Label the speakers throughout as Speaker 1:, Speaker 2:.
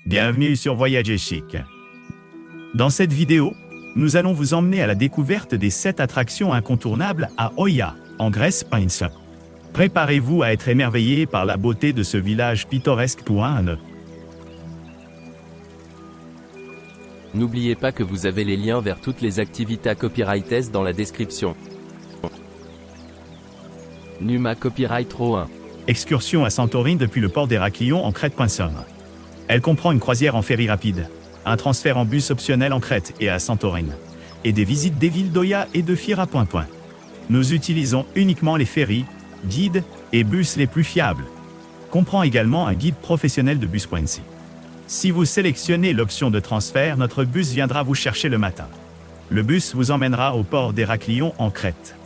Speaker 1: Bienvenue sur Voyager Chic. Dans cette vidéo, nous allons vous emmener à la découverte des 7 attractions incontournables à Oia, en Grèce. Préparez-vous à être émerveillé par la beauté de ce village pittoresque.
Speaker 2: N'oubliez pas que vous avez les liens vers toutes les activités copyrightées dans la description. Numa Copyright Row 1.
Speaker 1: Excursion à Santorin depuis le port d'Héraklion en Crète. Elle comprend une croisière en ferry rapide, un transfert en bus optionnel en Crète et à Santorin, et des visites des villes d'Oia et de Fira. Nous utilisons uniquement les ferries, guides et bus les plus fiables. Comprend également un guide professionnel de bus. Si vous sélectionnez l'option de transfert, notre bus viendra vous chercher le matin. Le bus vous emmènera au port d'Héraklion en Crète.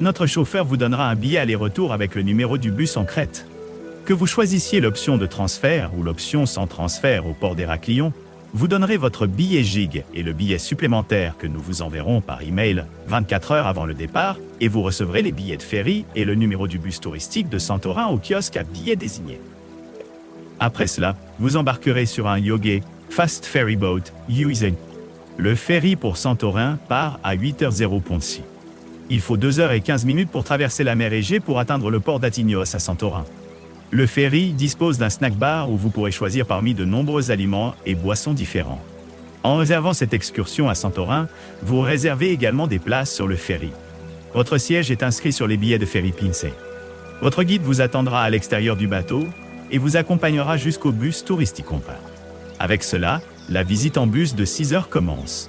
Speaker 1: Notre chauffeur vous donnera un billet aller-retour avec le numéro du bus en Crète. Que vous choisissiez l'option de transfert ou l'option sans transfert au port d'Héraklion, vous donnerez votre billet GIG et le billet supplémentaire que nous vous enverrons par email 24 heures avant le départ, et vous recevrez les billets de ferry et le numéro du bus touristique de Santorin au kiosque à billets désigné. Après cela, vous embarquerez sur un Yoge Fast Ferry Boat using. Le ferry pour Santorin part à 8h00. Il faut 2h15 pour traverser la mer Égée pour atteindre le port d'Atignos à Santorin. Le ferry dispose d'un snack bar où vous pourrez choisir parmi de nombreux aliments et boissons différents. En réservant cette excursion à Santorin, vous réservez également des places sur le ferry. Votre siège est inscrit sur les billets de ferry Pinsay. Votre guide vous attendra à l'extérieur du bateau et vous accompagnera jusqu'au bus touristique. Avec cela, la visite en bus de 6h commence.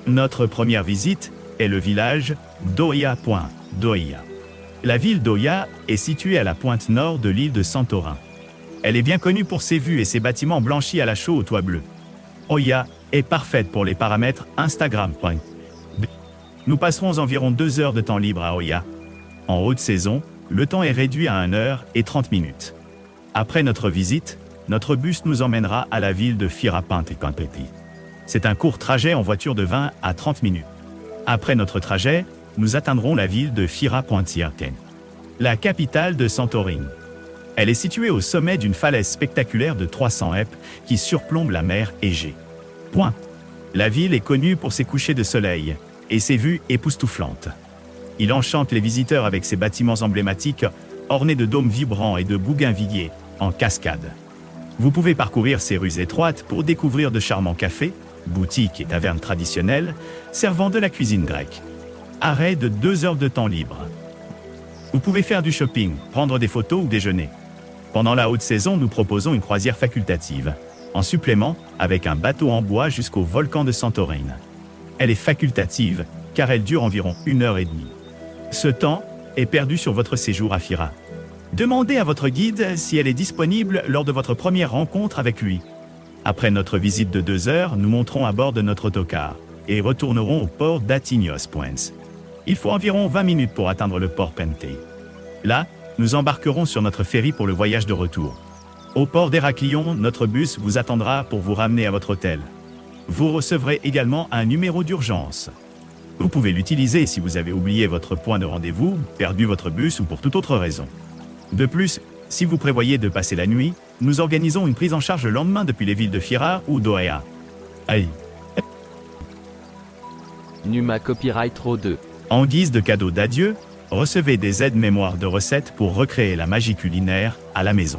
Speaker 1: Notre première visite est le village d'Oia. La ville d'Oia est située à la pointe nord de l'île de Santorin. Elle est bien connue pour ses vues et ses bâtiments blanchis à la chaux au toit bleu. Oia est parfaite pour les paramètres Instagram. Nous passerons environ 2 heures de temps libre à Oia. En haute saison, le temps est réduit à 1h30. Après notre visite, notre bus nous emmènera à la ville de Fira. C'est un court trajet en voiture de 20 à 30 minutes. Après notre trajet, nous atteindrons la ville de Fira, la capitale de Santorin. Elle est située au sommet d'une falaise spectaculaire de 300 hep qui surplombe la mer Égée. La ville est connue pour ses couchers de soleil et ses vues époustouflantes. Il enchante les visiteurs avec ses bâtiments emblématiques ornés de dômes vibrants et de bougainvilliers en cascade. Vous pouvez parcourir ces rues étroites pour découvrir de charmants cafés, boutiques et tavernes traditionnelles servant de la cuisine grecque. Arrêt de 2 heures de temps libre. Vous pouvez faire du shopping, prendre des photos ou déjeuner. Pendant la haute saison, nous proposons une croisière facultative, en supplément avec un bateau en bois jusqu'au volcan de Santorin. Elle est facultative car elle dure environ 1h30. Ce temps est perdu sur votre séjour à Fira. Demandez à votre guide si elle est disponible lors de votre première rencontre avec lui. Après notre visite de 2 heures, nous monterons à bord de notre autocar et retournerons au port d'Atignos. Il faut environ 20 minutes pour atteindre le port Pentei. Là, nous embarquerons sur notre ferry pour le voyage de retour. Au port d'Héraklion, notre bus vous attendra pour vous ramener à votre hôtel. Vous recevrez également un numéro d'urgence. Vous pouvez l'utiliser si vous avez oublié votre point de rendez-vous, perdu votre bus ou pour toute autre raison. De plus, si vous prévoyez de passer la nuit, nous organisons une prise en charge le lendemain depuis les villes de Fira ou d'Oia. Aïe.
Speaker 2: Numa Copyright Row 2.
Speaker 1: En guise de cadeau d'adieu, recevez des aides-mémoires de recettes pour recréer la magie culinaire à la maison.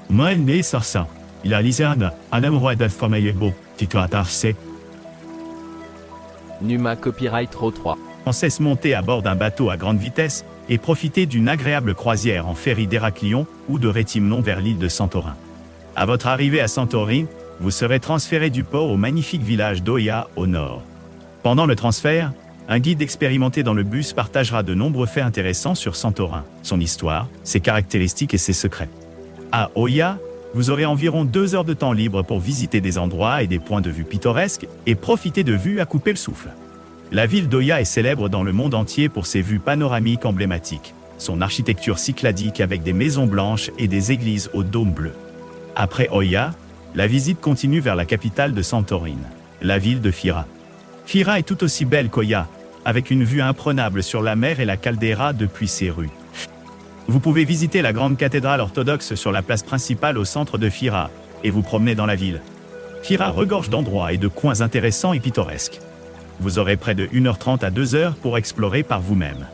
Speaker 1: Moi, né ça. Il a liserne, un amoureux de famille beau, Tito Atarse.
Speaker 2: Numa Copyright Row 3.
Speaker 1: On cesse monter à bord d'un bateau à grande vitesse et profiter d'une agréable croisière en ferry d'Héraklion ou de Rétimnon vers l'île de Santorin. À votre arrivée à Santorin, vous serez transféré du port au magnifique village d'Oia au nord. Pendant le transfert, un guide expérimenté dans le bus partagera de nombreux faits intéressants sur Santorin, son histoire, ses caractéristiques et ses secrets. À Oia, vous aurez environ 2 heures de temps libre pour visiter des endroits et des points de vue pittoresques et profiter de vues à couper le souffle. La ville d'Oia est célèbre dans le monde entier pour ses vues panoramiques emblématiques, son architecture cycladique avec des maisons blanches et des églises au dôme bleu. Après Oia, la visite continue vers la capitale de Santorin, la ville de Fira. Fira est tout aussi belle qu'Oia, avec une vue imprenable sur la mer et la caldeira depuis ses rues. Vous pouvez visiter la grande cathédrale orthodoxe sur la place principale au centre de Fira, et vous promenez dans la ville. Fira regorge d'endroits et de coins intéressants et pittoresques. Vous aurez près de 1h30 à 2h pour explorer par vous-même.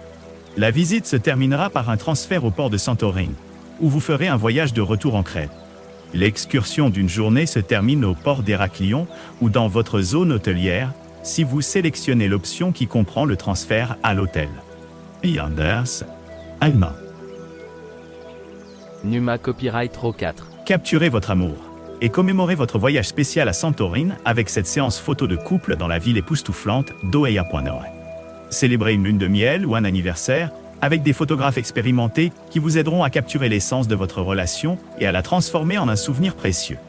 Speaker 1: La visite se terminera par un transfert au port de Santorin, où vous ferez un voyage de retour en Crète. L'excursion d'une journée se termine au port d'Héraklion ou dans votre zone hôtelière, si vous sélectionnez l'option qui comprend le transfert à l'hôtel. Yanders, Alma.
Speaker 2: Numa Copyright Raw 4.
Speaker 1: Capturez votre amour et commémorez votre voyage spécial à Santorin avec cette séance photo de couple dans la ville époustouflante d'Oeia.nord. Célébrez une lune de miel ou un anniversaire avec des photographes expérimentés qui vous aideront à capturer l'essence de votre relation et à la transformer en un souvenir précieux.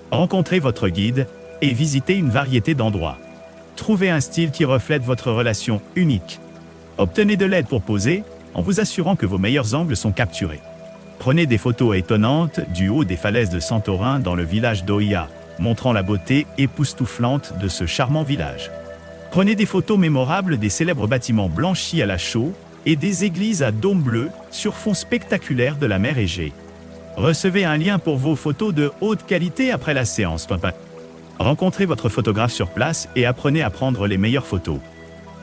Speaker 1: Rencontrez votre guide et visitez une variété d'endroits. Trouvez un style qui reflète votre relation unique. Obtenez de l'aide pour poser en vous assurant que vos meilleurs angles sont capturés. Prenez des photos étonnantes du haut des falaises de Santorin dans le village d'Oia, montrant la beauté époustouflante de ce charmant village. Prenez des photos mémorables des célèbres bâtiments blanchis à la chaux et des églises à dôme bleu sur fond spectaculaire de la mer Égée. Recevez un lien pour vos photos de haute qualité après la séance. Rencontrez votre photographe sur place et apprenez à prendre les meilleures photos.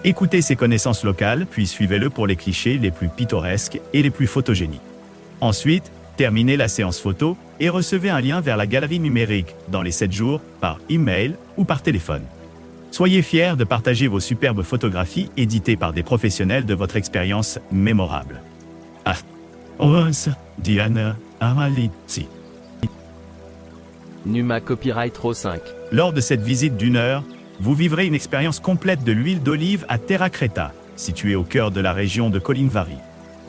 Speaker 1: Écoutez ses connaissances locales, puis suivez-le pour les clichés les plus pittoresques et les plus photogéniques. Ensuite, terminez la séance photo et recevez un lien vers la galerie numérique dans les 7 jours par email ou par téléphone. Soyez fiers de partager vos superbes photographies éditées par des professionnels de votre expérience mémorable. Ah, Rose, Diana, Amalitsi.
Speaker 2: Numa Copyright Raw 5.
Speaker 1: Lors de cette visite d'une heure, vous vivrez une expérience complète de l'huile d'olive à Terra Creta, située au cœur de la région de Kolinvari.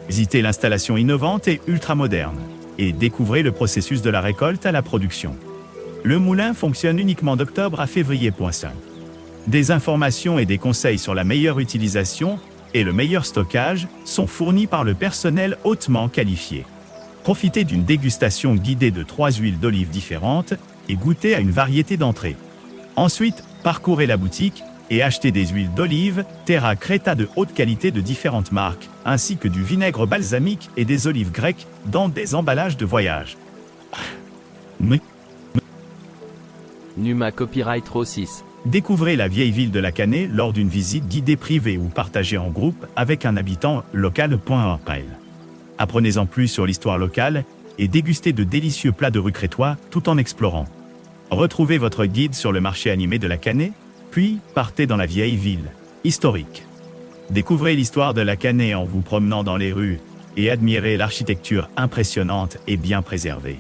Speaker 1: Visitez l'installation innovante et ultramoderne et découvrez le processus de la récolte à la production. Le moulin fonctionne uniquement d'octobre à février. Des informations et des conseils sur la meilleure utilisation et le meilleur stockage sont fournis par le personnel hautement qualifié. Profitez d'une dégustation guidée de 3 huiles d'olive différentes et goûtez à une variété d'entrées. Ensuite, parcourez la boutique et achetez des huiles d'olive Terra Creta de haute qualité de différentes marques, ainsi que du vinaigre balsamique et des olives grecques dans des emballages de voyage.
Speaker 2: Numa Copyright Raw 6.
Speaker 1: Découvrez la vieille ville de la Canée lors d'une visite guidée privée ou partagée en groupe avec un habitant local. Apprenez-en plus sur l'histoire locale et dégustez de délicieux plats de rue crétois tout en explorant. Retrouvez votre guide sur le marché animé de la Canée, puis partez dans la vieille ville historique. Découvrez l'histoire de la Canée en vous promenant dans les rues et admirez l'architecture impressionnante et bien préservée.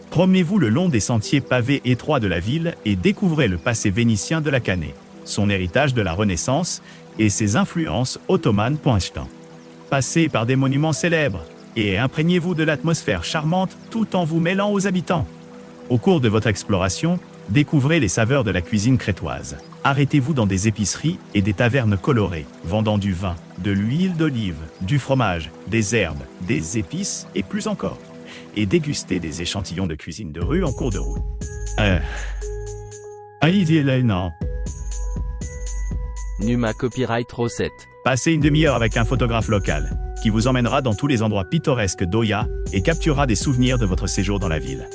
Speaker 1: Promenez-vous le long des sentiers pavés étroits de la ville et découvrez le passé vénitien de la Canée, son héritage de la Renaissance et ses influences ottomanes. Passez par des monuments célèbres et imprégnez-vous de l'atmosphère charmante tout en vous mêlant aux habitants. Au cours de votre exploration, découvrez les saveurs de la cuisine crétoise. Arrêtez-vous dans des épiceries et des tavernes colorées, vendant du vin, de l'huile d'olive, du fromage, des herbes, des épices et plus encore. Et dégustez des échantillons de cuisine de rue en cours de route. Non.
Speaker 2: Numa Copyright Raw 7.
Speaker 1: Passez une demi-heure avec un photographe local, qui vous emmènera dans tous les endroits pittoresques d'Oia et capturera des souvenirs de votre séjour dans la ville.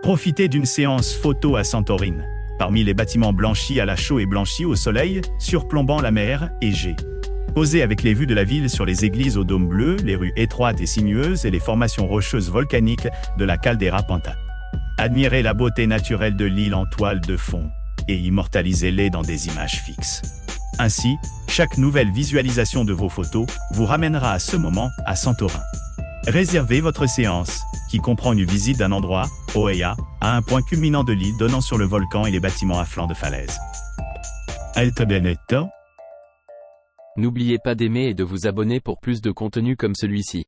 Speaker 1: Profitez d'une séance photo à Santorin, parmi les bâtiments blanchis à la chaux et blanchis au soleil, surplombant la mer Égée. Posez avec les vues de la ville sur les églises au dôme bleu, les rues étroites et sinueuses et les formations rocheuses volcaniques de la caldeira Panta. Admirez la beauté naturelle de l'île en toile de fond et immortalisez-les dans des images fixes. Ainsi, chaque nouvelle visualisation de vos photos vous ramènera à ce moment à Santorin. Réservez votre séance, qui comprend une visite d'un endroit, Oeia, à un point culminant de l'île donnant sur le volcan et les bâtiments à flanc de falaise. Alto Benetto.
Speaker 2: N'oubliez pas d'aimer et de vous abonner pour plus de contenu comme celui-ci.